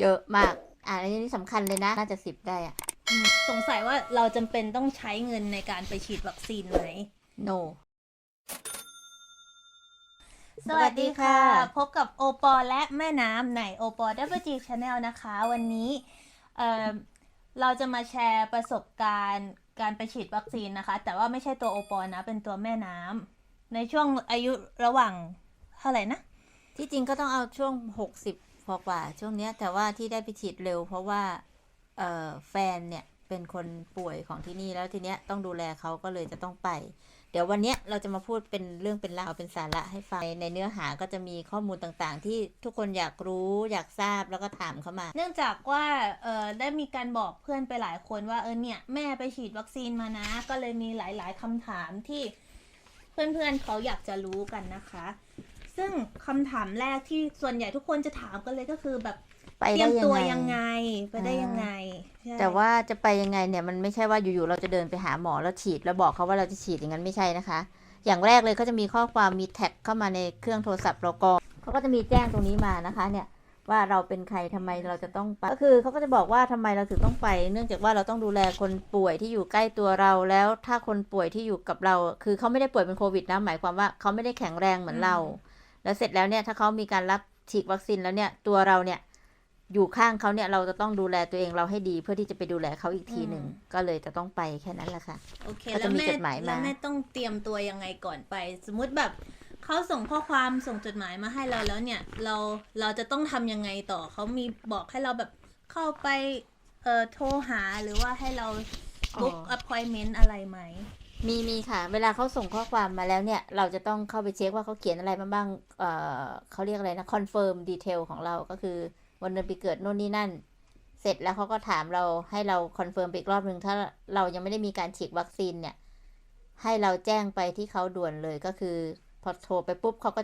เยอะมากอันนี้สำคัญเลยนะน่าจะ10ได้อะสงสัยว่าเราจำเป็นต้องใช้เงินในการไปฉีดวัคซีนไหม no สวัสดีค่ะ พบกับโอปอและแม่น้ำในโอปอ WG Channel นะคะ วันนี้เเราจะมาแชร์ประสบการณ์การไปฉีดวัคซีนนะคะ แต่ว่าไม่ใช่ตัวโอปอนะ เป็นตัวแม่น้ำในช่วงอายุระหว่างเท่าไหร่นะ ที่จริงก็ต้องเอาช่วง60พอกว่าช่วงเนี้ยแต่ว่าที่ได้ไปฉีดเร็วเพราะว่าแฟนเนี่ยเป็นคนป่วยของที่นี่แล้วทีเนี้ยต้องดูแลเขาก็เลยจะต้องไปเดี๋ยววันเนี้ยเราจะมาพูดเป็นเรื่องเป็นราวเป็นสาระให้ฟังในเนื้อหาก็จะมีข้อมูลต่างๆที่ทุกคนอยากรู้อยากทราบแล้วก็ถามเข้ามาเนื่องจากว่าได้มีการบอกเพื่อนไปหลายคนว่าเนี่ยแม่ไปฉีดวัคซีนมานะก็เลยมีหลายๆคำถามที่เพื่อนๆเขาอยากจะรู้กันนะคะซึ่งคำถามแรกที่ส่วนใหญ่ทุกคนจะถามกันเลยก็คือแบบไปเตรีได้ยมตัวยั ยังง ไง ไงไปได้ยังไงแต่ว่าจะไปยังไงเนี่ยมันไม่ใช่ว่าอยู่ๆเราจะเดินไปหาหมอแล้วฉีดแล้วบอกเขาว่าเราจะฉีดอย่างนั้นไม่ใช่นะคะอย่างแรกเลยเขาจะมีข้อความมีแท็กเข้ามาในเครื่องโทรศัพท์เราก่อนเขาก็จะมีแจ้งตรงนี้มานะคะเนี่ยว่าเราเป็นใครทำไมเราจะต้องไปก็คือเขาก็จะบอกว่าทำไมเราถึงต้องไปเนื่องจากว่าเราต้องดูแลคนป่วยที่อยู่ใกล้ตัวเราแล้วถ้าคนป่วยที่อยู่กับเราคือเขาไม่ได้ป่วยเป็นโควิดนะหมายความว่าเขาไม่ได้แข็งแรงเหมือนเราแล้วเสร็จแล้วเนี่ยถ้าเขามีการรับฉีดวัคซีนแล้วเนี่ยตัวเราเนี่ยอยู่ข้างเขาเนี่ยเราจะต้องดูแลตัวเองเราให้ดีเพื่อที่จะไปดูแลเขาอีกทีหนึ่งก็เลยจะต้องไปแค่นั้นแหละค่ะโอเคก็จะมีจดหมายมาแล้วแม่ต้องเตรียมตัวยังไงก่อนไป สมมุติแบบเขาส่งข้อความส่งจดหมายมาให้เราแล้วเนี่ยเราจะต้องทำยังไงต่อเขามีบอกให้เราแบบเข้าไปโทรหาหรือว่าให้เรา book appointment อะไรไหมมีค่ะเวลาเขาส่งข้อความมาแล้วเนี่ยเราจะต้องเข้าไปเช็คว่าเขาเขียนอะไรมาบ้างเขาเรียกอะไรนะคอนเฟิร์มดีเทลของเราก็คือวันเดือนปีเกิดโน่นนี่นั่นเสร็จแล้วเขาก็ถามเราให้เราคอนเฟิร์มอีกรอบหนึ่งถ้าเรายังไม่ได้มีการฉีดวัคซีนเนี่ยให้เราแจ้งไปที่เขาด่วนเลยก็คือพอโทรไปปุ๊บเขาก็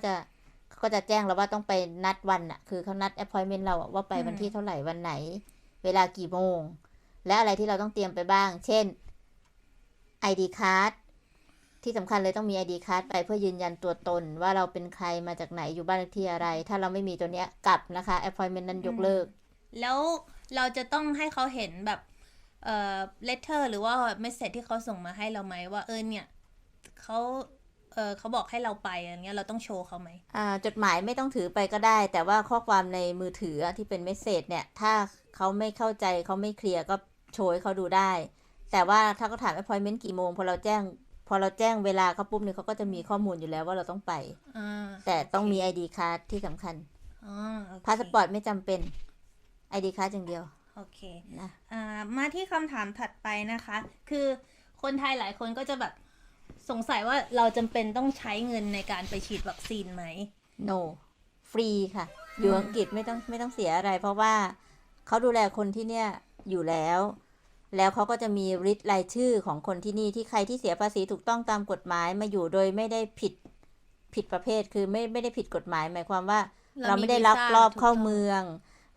จะแจ้งเราว่าต้องไปนัดวันอะคือเขานัด appointment เราว่าไปวันที่เท่าไหร่วันไหนเวลากี่โมงและอะไรที่เราต้องเตรียมไปบ้างเช่น ID card ที่สำคัญเลยต้องมี ID card ไปเพื่อยืนยันตัวตนว่าเราเป็นใครมาจากไหนอยู่บ้านเลขที่อะไรถ้าเราไม่มีตัวเนี้ยกลับนะคะ appointment นั้นยกเลิกแล้วเราจะต้องให้เขาเห็นแบบletter หรือว่า message ที่เขาส่งมาให้เราไหมว่าเนี่ยเขาเขาบอกให้เราไปอย่างเงี้ยเราต้องโชว์เขาไหมจดหมายไม่ต้องถือไปก็ได้แต่ว่าข้อความในมือถือที่เป็นเมสเซจเนี่ยถ้าเขาไม่เข้าใจเขาไม่เคลียร์ก็โชว์ให้เขาดูได้แต่ว่าถ้าเขาถาม appointment กี่โมงพอเราแจ้งเวลาเขาปุ๊บเนี่ยเขาก็จะมีข้อมูลอยู่แล้วว่าเราต้องไปแต่ต้องมี ID card ที่สำคัญพาสปอร์ตไม่จำเป็น ID card อย่างเดียวโอเคนะมาที่คำถามถัดไปนะคะคือคนไทยหลายคนก็จะแบบสงสัยว่าเราจำเป็นต้องใช้เงินในการไปฉีดวัคซีนไหม no ฟรีค่ะอยู่อังกฤษไม่ต้องเสียอะไรเพราะว่าเขาดูแลคนที่เนี่ยอยู่แล้วเขาก็จะมีริสต์รายชื่อของคนที่นี่ที่ใครที่เสียภาษีถูกต้องตามกฎหมายมาอยู่โดยไม่ได้ผิดประเภทคือไม่ได้ผิดกฎหมายหมายความว่าเราไม่ได้ลักลอบเข้าเมือง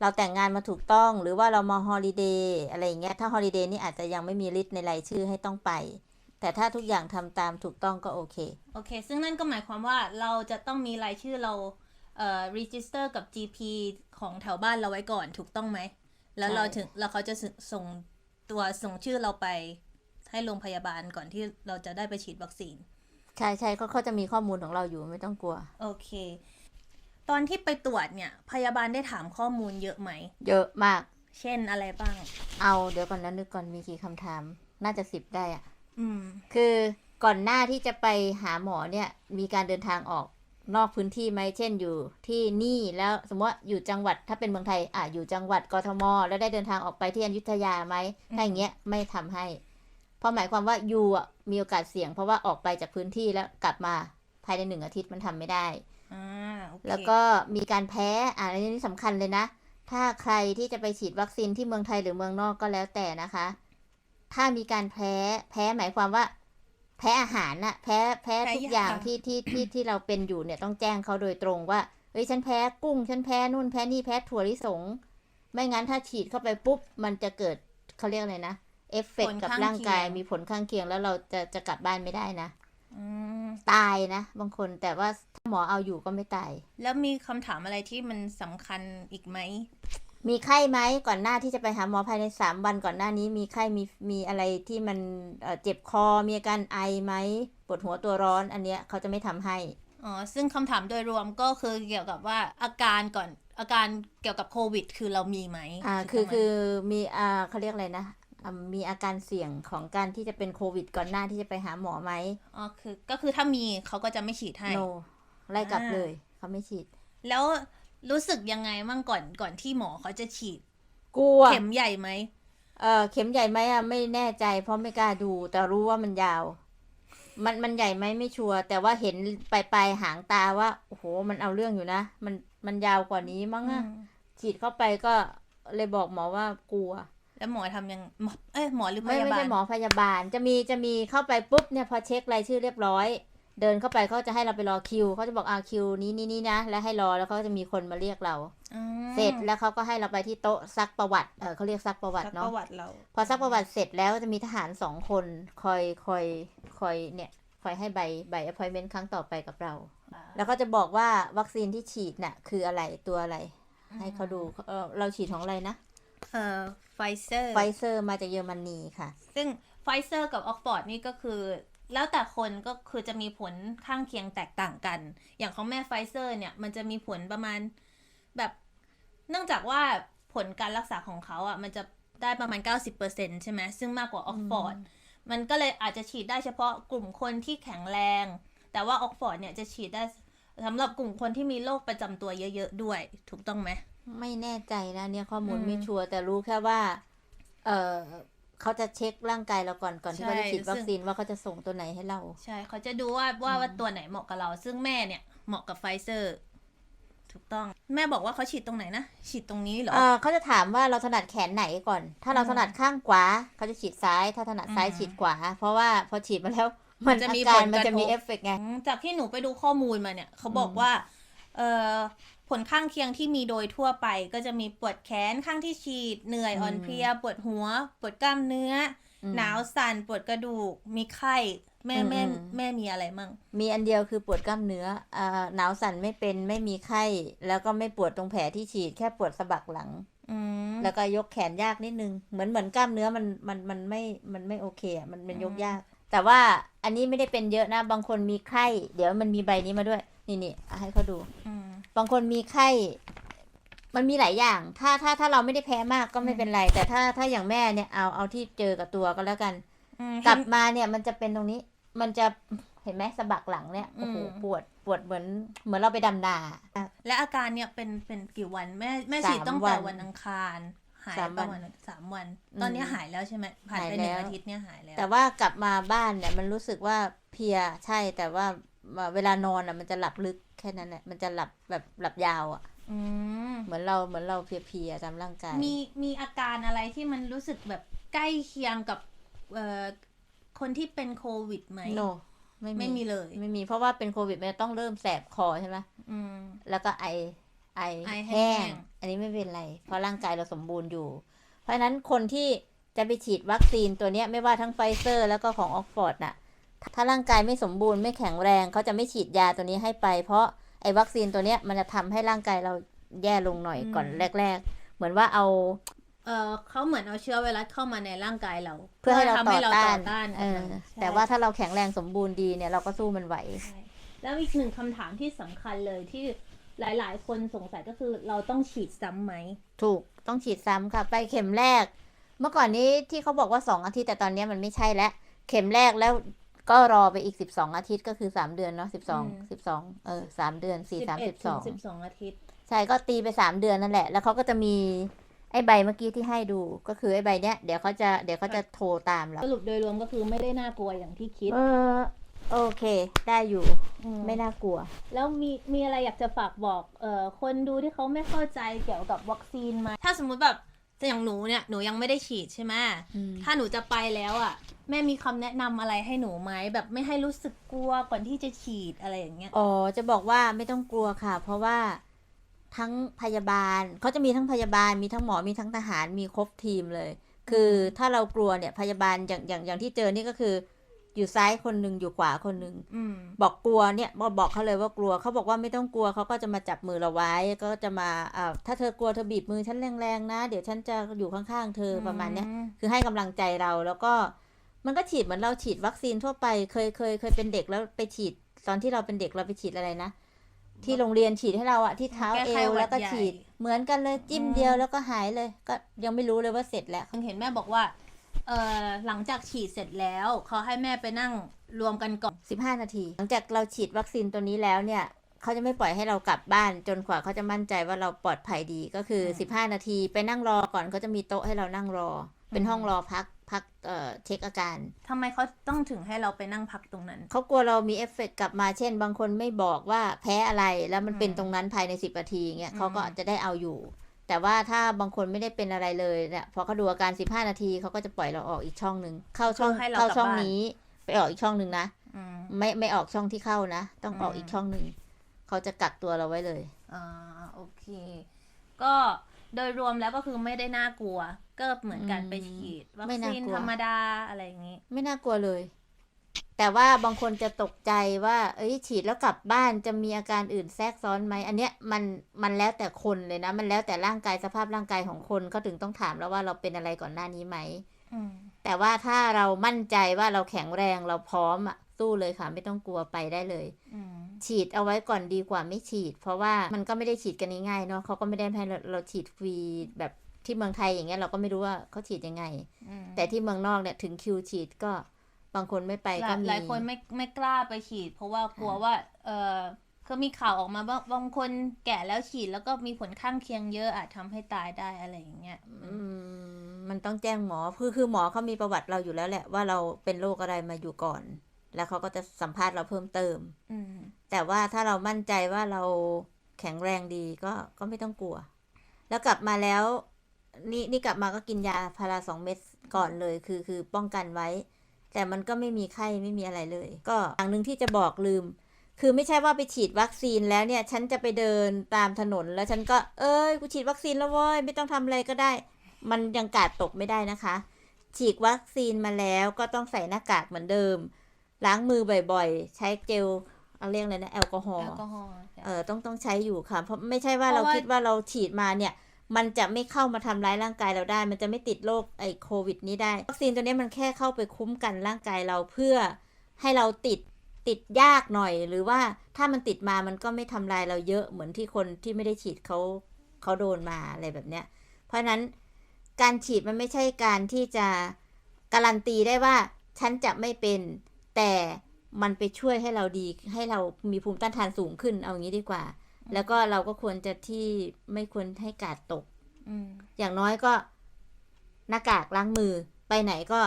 เราแต่งงานมาถูกต้องหรือว่าเรามาฮอลิเดย์อะไรอย่างเงี้ยถ้าฮอลิเดย์นี่อาจจะยังไม่มีลิสต์ในรายชื่อให้ต้องไปแต่ถ้าทุกอย่างทำตามถูกต้องก็โอเคซึ่งนั่นก็หมายความว่าเราจะต้องมีรายชื่อเราregister กับ GP ของแถวบ้านเราไว้ก่อนถูกต้องไหมแล้วเขาจะส่งชื่อเราไปให้โรงพยาบาลก่อนที่เราจะได้ไปฉีดวัคซีนใช่เขาจะมีข้อมูลของเราอยู่ไม่ต้องกลัวโอเคตอนที่ไปตรวจเนี่ยพยาบาลได้ถามข้อมูลเยอะไหมเยอะมากเช่นอะไรบ้างเดี๋ยวก่อนนะนึกก่อนมีกี่คำถามน่าจะ10ได้อ่ะอืมคือก่อนหน้าที่จะไปหาหมอเนี่ยมีการเดินทางออกนอกพื้นที่ไหมเช่นอยู่ที่นี่แล้วสมมติว่าอยู่จังหวัดถ้าเป็นเมืองไทยอยู่จังหวัดกทมแล้วได้เดินทางออกไปที่อยุธยาไหมถ้าอย่างเงี้ยไม่ทำให้เพราะหมายความว่าอยู่มีโอกาสเสี่ยงเพราะว่าออกไปจากพื้นที่แล้วกลับมาภายใน1 อาทิตย์มันทำไม่ได้แล้วก็มีการแพ้อันนี้สำคัญเลยนะถ้าใครที่จะไปฉีดวัคซีนที่เมืองไทยหรือเมืองนอกก็แล้วแต่นะคะถ้ามีการแพ้หมายความว่าแพ้อาหารน่ะแพ้ทุกอย่างที่เราเป็นอยู่เนี่ยต้องแจ้งเขาโดยตรงว่าเฮ้ยฉันแพ้กุ้งฉันแพ้นู่นแพ้นี่แพ้ถั่วลิสงไม่งั้นถ้าฉีดเข้าไปปุ๊บมันจะเกิดเขาเรียกอะไรนะเอฟเฟกต์กับร่างกายมีผลข้างเคียงแล้วเราจะกลับบ้านไม่ได้นะตายนะบางคนแต่ว่าถ้าหมอเอาอยู่ก็ไม่ตายแล้วมีคำถามอะไรที่มันสำคัญอีกไหม มีไข้ไหมก่อนหน้าที่จะไปหาหมอภายใน3 วันก่อนหน้านี้มีไข้มีอะไรที่มันเจ็บคอมีอาการไอไหมปวดหัวตัวร้อนอันเนี้ยเขาจะไม่ทำให้อ๋อซึ่งคำถามโดยรวมก็คือเกี่ยวกับว่าอาการเกี่ยวกับโควิดคือเรามีไหมคือมีเขาเรียกอะไรนะมีอาการเสี่ยงของการที่จะเป็นโควิดก่อนหน้าที่จะไปหาหมอไหมอ๋อก็คือถ้ามีเขาก็จะไม่ฉีดให้ no ไล่กลับเลยเขาไม่ฉีดแล้วรู้สึกยังไงมั่งก่อนที่หมอเขาจะฉีดกลัวเข็มใหญ่ไหมเข็มใหญ่ไหมไม่แน่ใจเพราะไม่กล้าดูแต่รู้ว่ามันยาวมันใหญ่ไหมไม่ชัวร์แต่ว่าเห็นปลายหางตาว่าโอ้โหมันเอาเรื่องอยู่นะมันยาวกว่านี้มั้งอะฉีดเข้าไปก็เลยบอกหมอว่ากลัวแล้วหมอทำยังหมอหรือพยาบาลไม่ใช่หมอพยาบาลจะมีเข้าไปปุ๊บเนี่ยพอเช็ครายชื่อเรียบร้อยเดินเข้าไปเขาจะให้เราไปรอคิวเขาจะบอกคิวนี้นะแล้วให้รอแล้วเขาจะมีคนมาเรียกเราเสร็จแล้วเขาก็ให้เราไปที่โต๊ะซักประวัติเขาเรียกซักประวัติเนาะพอซักประวัติเสร็จแล้วจะมีทหาร2 คนคอยเนี่ยคอยให้ใบ appointment ครั้งต่อไปกับเราแล้วก็จะบอกว่าวัคซีนที่ฉีดน่ะคืออะไรตัวอะไรให้เขาดูเราฉีดของอะไรนะไฟเซอร์มาจากเยอรมนีค่ะซึ่งไฟเซอร์กับออกฟอร์ดนี่ก็คือแล้วแต่คนก็คือจะมีผลข้างเคียงแตกต่างกันอย่างของแม่ไฟเซอร์เนี่ยมันจะมีผลประมาณแบบเนื่องจากว่าผลการรักษาของเขาอ่ะมันจะได้ประมาณ 90% ใช่ไหมซึ่งมากกว่าออกฟอร์ดมันก็เลยอาจจะฉีดได้เฉพาะกลุ่มคนที่แข็งแรงแต่ว่าออกฟอร์ดเนี่ยจะฉีดได้สำหรับกลุ่มคนที่มีโรคประจำตัวเยอะๆด้วยถูกต้องไหมไม่แน่ใจนะเนี่ยข้อมูลไม่ชัวร์แต่รู้แค่ว่าเขาจะเช็คร่างกายเราก่อนที่เขาจะฉีดวัคซีนว่าเขาจะส่งตัวไหนให้เราใช่เขาจะดูว่าตัวไหนเหมาะกับเราซึ่งแม่เนี่ยเหมาะกับไฟเซอร์ถูกต้องแม่บอกว่าเขาฉีดตรงไหนนะฉีดตรงนี้เหรอเขาจะถามว่าเราถนัดแขนไหนก่อนถ้าเราถนัดข้างขวาเขาจะฉีดซ้ายถ้าถนัดซ้ายฉีดขวาเพราะว่าพอฉีดมาแล้วมันจะมีเอฟเฟกต์ไงจากที่หนูไปดูข้อมูลมาเนี่ยเขาบอกว่าผลข้างเคียงที่มีโดยทั่วไปก็จะมีปวดแขนข้างที่ฉีดเหนื่อยอ่อนเพลียปวดหัวปวดกล้ามเนื้อหนาวสั่นปวดกระดูกมีไข้แม่มีอะไรมั่งมีอันเดียวคือปวดกล้ามเนื้อหนาวสั่นไม่มีไข้แล้วก็ไม่ปวดตรงแผลที่ฉีดแค่ปวดสะบักหลังแล้วก็ยกแขนยากนิดนึงเหมือนกล้ามเนื้อมันไม่โอเคอ่ะมันยกยากแต่ว่าอันนี้ไม่ได้เป็นเยอะนะบางคนมีไข้เดี๋ยวมันมีใบนี้มาด้วยนี่ให้เขาดูบางคนมีไข้มันมีหลายอย่างถ้าเราไม่ได้แพ้มากก็ไม่เป็นไรแต่ถ้าอย่างแม่เนี่ยเอาที่เจอกับตัวก็แล้วกันกลับมาเนี่ยมันจะเป็นตรงนี้มันจะเห็นไหมสะบักหลังเนี่ยโอ้โหปวดเหมือนเราไปดำนาและอาการเนี่ยเป็นกี่วันแม่ฉีดตั้งแต่วันอังคารหายประมาณ3 วันตอนนี้หายแล้วใช่ไหมผ่านไป1 อาทิตย์เนี่ยหายแล้วแต่ว่ากลับมาบ้านเนี่ยมันรู้สึกว่าเพลียใช่แต่ว่าเวลานอนอ่ะมันจะหลับลึกแค่นั้นแหละมันจะหลับแบบหลับยาวอ่ะเหมือนเราเพลียตามร่างกายมีอาการอะไรที่มันรู้สึกแบบใกล้เคียงกับคนที่เป็นโควิดไหม no ไม่มีเลยไม่มีเพราะว่าเป็นโควิดมันต้องเริ่มแสบคอใช่ไหมแล้วก็ไอแห้งอันนี้ไม่เป็นไรเพราะร่างกายเราสมบูรณ์อยู่เพราะฉะนั้นคนที่จะไปฉีดวัคซีนตัวนี้ไม่ว่าทั้งไฟเซอร์แล้วก็ของออกฟอร์ดน่ะถ้าร่างกายไม่สมบูรณ์ไม่แข็งแรงเขาจะไม่ฉีดยาตัวนี้ให้ไปเพราะไอ้วัคซีนตัวเนี้ยมันจะทำให้ร่างกายเราแย่ลงหน่อยก่อนแรกๆเหมือนว่าเขาเหมือนเอาเชื้อไวรัสเข้ามาในร่างกายเราเพื่อให้เราต่อต้านแต่ว่าถ้าเราแข็งแรงสมบูรณ์ดีเนี่ยเราก็สู้มันไหวแล้วอีก1คำถามที่สำคัญเลยที่หลายๆคนสงสัยก็คือเราต้องฉีดซ้ำไหมถูกต้องฉีดซ้ำค่ะไปเข็มแรกเมื่อก่อนนี้ที่เขาบอกว่า2 อาทิตย์แต่ตอนนี้มันไม่ใช่แล้วเข็มแรกแล้วก็รอไปอีก12 อาทิตย์ก็คือ3 เดือนเนาะ12 3 เดือน4 3 12อาทิตย์ใช่ก็ตีไป3 เดือนนั่นแหละแล้วเขาก็จะมีไอ้ใบเมื่อกี้ที่ให้ดูก็คือไอ้ใบเนี้ยเดี๋ยวเขาจะโทรตามเราสรุปโดยรวมก็คือไม่ได้น่ากลัวอย่างที่คิดโอเคได้อยู่ไม่น่ากลัวแล้วมีอะไรอยากจะฝากบอกคนดูที่เขาไม่เข้าใจเกี่ยวกับวัคซีนไหมถ้าสมมุติแบบอย่างหนูเนี่ยหนูยังไม่ได้ฉีดใช่ไหมถ้าหนูจะไปแล้วอ่ะแม่มีคำแนะนำอะไรให้หนูไหมแบบไม่ให้รู้สึกกลัวก่อนที่จะฉีดอะไรอย่างเงี้ยจะบอกว่าไม่ต้องกลัวค่ะเพราะว่าทั้งพยาบาลเขาจะมีทั้งพยาบาลมีทั้งหมอมีทั้งทหารมีครบทีมเลยคือถ้าเรากลัวเนี่ยพยาบาลอย่างที่เจอนี่ก็คือ อยู่ซ้ายคนหนึ่งอยู่ขวาคนหนึ่ง อืม บอกกลัวเนี่ยบอกเขาเลยว่ากลัวเขาบอกว่าไม่ต้องกลัวเขาก็จะมาจับมือเราไว้ก็จะมาถ้าเธอกลัวเธอบีบมือฉันแรงๆนะเดี๋ยวฉันจะอยู่ข้างๆเธอประมาณเนี้ยคือให้กำลังใจเราแล้วก็มันก็ฉีดเหมือนเราฉีดวัคซีนทั่วไปเคยเป็นเด็กแล้วไปฉีดตอนที่เราเป็นเด็กเราไปฉีดอะไรนะที่โรงเรียนฉีดให้เราอะที่เท้าเอวแล้วก็ฉีดเหมือนกันเลยจิ้มเดียวแล้วก็หายเลยก็ยังไม่รู้เลยว่าเสร็จแล้ว เห็นแม่บอกว่าหลังจากฉีดเสร็จแล้วเขาให้แม่ไปนั่งรวมกันก่อน 15 นาทีหลังจากเราฉีดวัคซีนตัวนี้แล้วเนี่ยเขาจะไม่ปล่อยให้เรากลับบ้านจนกว่าเขาจะมั่นใจว่าเราปลอดภัยดีก็คือ15 นาทีไปนั่งรอก่อนเขาจะมีโต๊ะให้เรานั่งรอเป็นห้องรอพักเช็คอาการ ทำไมเขาต้องถึงให้เราไปนั่งพักตรงนั้น เขากลัวเรามีเอฟเฟกต์กลับมาเช่นบางคนไม่บอกว่าแพ้อะไรแล้วมันเป็นตรงนั้นภายใน10 นาทีเงี้ยเขาก็จะได้เอาอยู่แต่ว่าถ้าบางคนไม่ได้เป็นอะไรเลยเนี่ยพอเขาดูอาการ15 นาทีเขาก็จะปล่อยเราออกอีกช่องหนึ่งเข้าช่องนี้ไปออกอีกช่องหนึ่งนะไม่ออกช่องที่เข้านะต้องออกอีกช่องหนึ่งเขาจะกักตัวเราไว้เลยโอเคก็โดยรวมแล้วก็คือไม่ได้น่ากลัวก็เหมือนกันไปฉีดวัคซีนธรรมดาอะไรอย่างนี้ไม่น่ากลัวเลยแต่ว่าบางคนจะตกใจว่าฉีดแล้วกลับบ้านจะมีอาการอื่นแทรกซ้อนไหมอันเนี้ยมันแล้วแต่คนเลยนะมันแล้วแต่ร่างกายสภาพร่างกายของคนก็ถึงต้องถามแล้วว่าเราเป็นอะไรก่อนหน้านี้ไหมแต่ว่าถ้าเรามั่นใจว่าเราแข็งแรงเราพร้อมอ่ะสู้เลยค่ะไม่ต้องกลัวไปได้เลยฉีดเอาไว้ก่อนดีกว่าไม่ฉีดเพราะว่ามันก็ไม่ได้ฉีดกันง่ายๆเนาะเขาก็ไม่ได้ให้เราฉีดฟรีแบบที่เมืองไทยอย่างเงี้ยเราก็ไม่รู้ว่าเขาฉีดยังไงแต่ที่เมืองนอกเนี่ยถึงคิวฉีดก็บางคนไม่ไปก็มีหลายคนไม่กล้าไปฉีดเพราะว่ากลัวว่าคือมีข่าวออกมาว่าบางคนแก่แล้วฉีดแล้วก็มีผลข้างเคียงเยอะอาจทำให้ตายได้อะไรอย่างเงี้ยมันต้องแจ้งหมอคือหมอเขามีประวัติเราอยู่แล้วแหละว่าเราเป็นโรคอะไรมาอยู่ก่อนแล้วเขาก็จะสัมภาษณ์เราเพิ่มเติมแต่ว่าถ้าเรามั่นใจว่าเราแข็งแรงดีก็ไม่ต้องกลัวแล้วกลับมาแล้วนี่กลับมาก็กินยาพารา2 เม็ดก่อนเลยคือป้องกันไว้แต่มันก็ไม่มีไข้ไม่มีอะไรเลยก็อย่างนึงที่จะบอกลืมคือไม่ใช่ว่าไปฉีดวัคซีนแล้วเนี่ยฉันจะไปเดินตามถนนแล้วฉันก็กูฉีดวัคซีนแล้วเว้ยไม่ต้องทำอะไรก็ได้มันยังกาดตกไม่ได้นะคะฉีดวัคซีนมาแล้วก็ต้องใส่หน้ากากเหมือนเดิมล้างมือบ่อยๆใช้เจลเรียกอะไรนะแอลกอฮอล์ต้องใช้อยู่ค่ะเพราะไม่ใช่ว่าเราคิดว่าเราฉีดมาเนี่ยมันจะไม่เข้ามาทำร้ายร่างกายเราได้มันจะไม่ติดโรคโควิดนี้ได้วัคซีนตัวนี้มันแค่เข้าไปคุ้มกันร่างกายเราเพื่อให้เราติดยากหน่อยหรือว่าถ้ามันติดมามันก็ไม่ทำลายเราเยอะเหมือนที่คนที่ไม่ได้ฉีดเขาโดนมาอะไรแบบเนี้ยเพราะนั้นการฉีดมันไม่ใช่การที่จะการันตีได้ว่าฉันจะไม่เป็นแต่มันไปช่วยให้เราดีให้เรามีภูมิต้านทานสูงขึ้นเอาอย่างนี้ดีกว่าแล้วก็เราก็ควรจะที่ไม่ควรให้กาดตกอย่างน้อยก็หน้ากากล้างมือไปไหนก็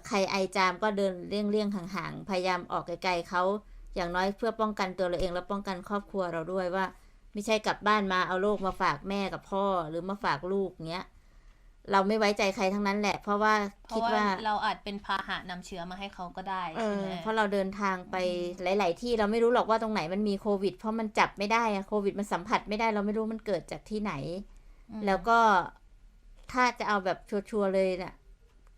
ใครไอจามก็เดินเลี่ยงห่างๆพยายามออกไกลๆเขาอย่างน้อยเพื่อป้องกันตัวเราเองและป้องกันครอบครัวเราด้วยว่าไม่ใช่กลับบ้านมาเอาโรคมาฝากแม่กับพ่อหรือมาฝากลูกเงี้ยเราไม่ไว้ใจใครทั้งนั้นแหละเพราะว่าคิดว่าเราอาจเป็นพาหะนำเชื้อมาให้เขาก็ได้ใช่ไหมเพราะเราเดินทางไปหลายๆที่เราไม่รู้หรอกว่าตรงไหนมันมีโควิดเพราะมันจับไม่ได้โควิดมันสัมผัสไม่ได้เราไม่รู้มันเกิดจากที่ไหนแล้วก็ถ้าจะเอาแบบชัวร์ๆเลยน่ะ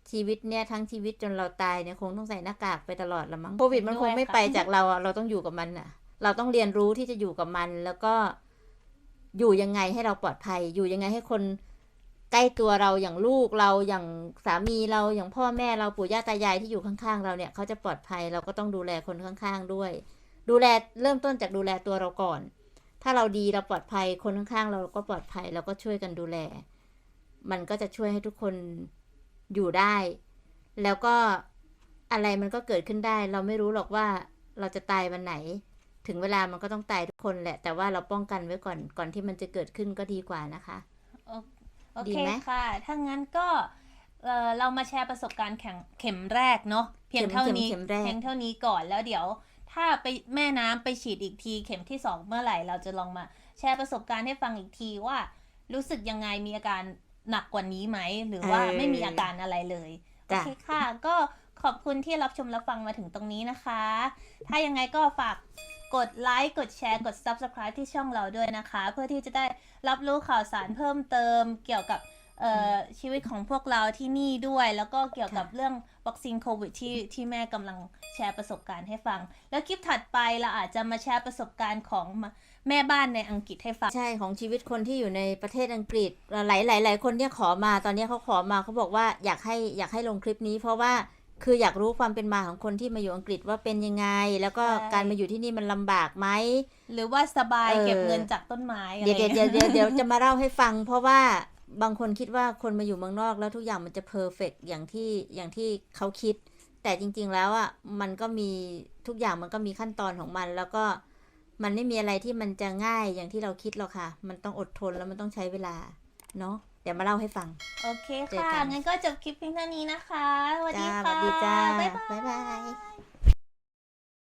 ชีวิตเนี่ยทั้งชีวิตจนเราตายเนี่ยคงต้องใส่หน้ากากไปตลอดละมั้งโควิดมันคงไม่ไปจากเราเราต้องอยู่กับมันน่ะเราต้องเรียนรู้ที่จะอยู่กับมันแล้วก็อยู่ยังไงให้เราปลอดภัยอยู่ยังไงให้คนใกล้ตัวเราอย่างลูกเราอย่างสามีเราอย่างพ่อแม่เราปู่ย่าตายายที่อยู่ข้างๆเราเนี่ยเขาจะปลอดภัยเราก็ต้องดูแลคนข้างๆด้วยดูแลเริ่มต้นจากดูแลตัวเราก่อนถ้าเราดีเราปลอดภัยคนข้างๆเราก็ปลอดภัยเราก็ช่วยกันดูแลมันก็จะช่วยให้ทุกคนอยู่ได้แล้วก็อะไรมันก็เกิดขึ้นได้เราไม่รู้หรอกว่าเราจะตายวันไหนถึงเวลามันก็ต้องตายทุกคนแหละแต่ว่าเราป้องกันไว้ก่อนที่มันจะเกิดขึ้นก็ดีกว่านะคะโอเคค่ะถ้างั้นก็เรามาแชร์ประสบการณ์เข็มแรกเนาะเพียงเท่านี้ก่อนแล้วเดี๋ยวถ้าไปแม่น้ำไปฉีดอีกทีเข็มที่2เมื่อไหร่เราจะลองมาแชร์ประสบการณ์ให้ฟังอีกทีว่ารู้สึกยังไงมีอาการหนักกว่านี้ไหมหรือว่าไม่มีอาการอะไรเลยโอเคค่ะก็ขอบคุณที่รับชมรับฟังมาถึงตรงนี้นะคะถ้ายังไงก็ฝากกดไลค์กดแชร์กด Subscribe ที่ช่องเราด้วยนะคะเพื่อที่จะได้รับรู้ข่าวสารเพิ่มเติมเกี่ยวกับ ชีวิตของพวกเราที่นี่ด้วย แล้วก็เกี่ยวกับเรื่องวัคซีนโควิดที่แม่กำลังแชร์ประสบการณ์ให้ฟัง แล้วคลิปถัดไปเราอาจจะมาแชร์ประสบการณ์ของแม่บ้านในอังกฤษให้ฟัง ใช่ของชีวิตคนที่อยู่ในประเทศอังกฤษหลายคนเนี่ยขอมาตอนนี้เขาขอมาเขาบอกว่าอยากให้ลงคลิปนี้ เพราะว่าคืออยากรู้ความเป็นมาของคนที่มาอยู่อังกฤษว่าเป็นยังไง แล้วก็ ใช่ การมาอยู่ที่นี่มันลำบากไหม หรือว่าสบาย เออ เก็บเงินจากต้นไม้อะไร เดี๋ยว เงี้ย เดี๋ยวจะมาเล่าให้ฟัง เพราะว่าบางคนคิดว่าคนมาอยู่เมืองนอกแล้วทุกอย่างมันจะเพอร์เฟกต์อย่างที่เขาคิด แต่จริงๆแล้วอ่ะมันก็มีทุกอย่างมันก็มีขั้นตอนของมัน แล้วก็มันไม่มีอะไรที่มันจะง่ายอย่างที่เราคิดหรอกค่ะ มันต้องอดทนแล้วมันต้องใช้เวลาเนาะเดี๋ยวมาเล่าให้ฟัง โอเค เจอ ค่ะ กัน งั้นก็จบคลิปเพียงเท่านี้นะคะสวัสดี จ้าส ค่ะ วัสดีจ้า บ๊ายบาย บ๊ายบาย